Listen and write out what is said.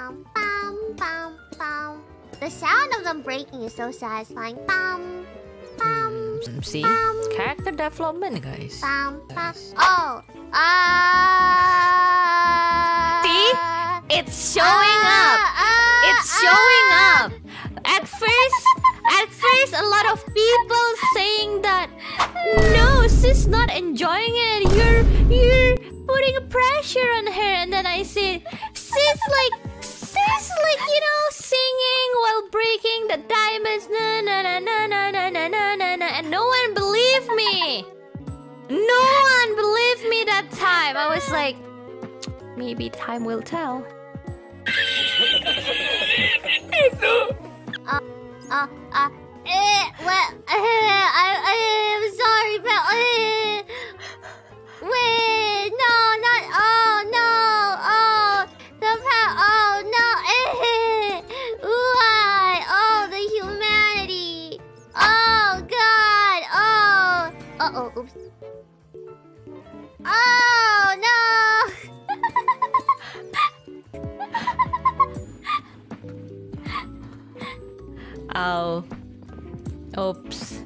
bum, bum, bum, bum. The sound of them breaking is so satisfying. Bum, bum, See? bum, Character development, guys. bum, bum. Yes. Oh. See? It's showing up. It's showing up. At first, a lot of people saying that no, she's not enjoying it. You're putting a pressure on her, and then I said, she's like singing while breaking the diamonds. Na na na na na na na na na na, and no one believed me. No one believed me that time. I was like, maybe time will tell. Well, I'm sorry, but wait, no, not, oh no, oh, the oh no, why, oh, the humanity, oh God, oh, oops, oh no. Oh. Oops.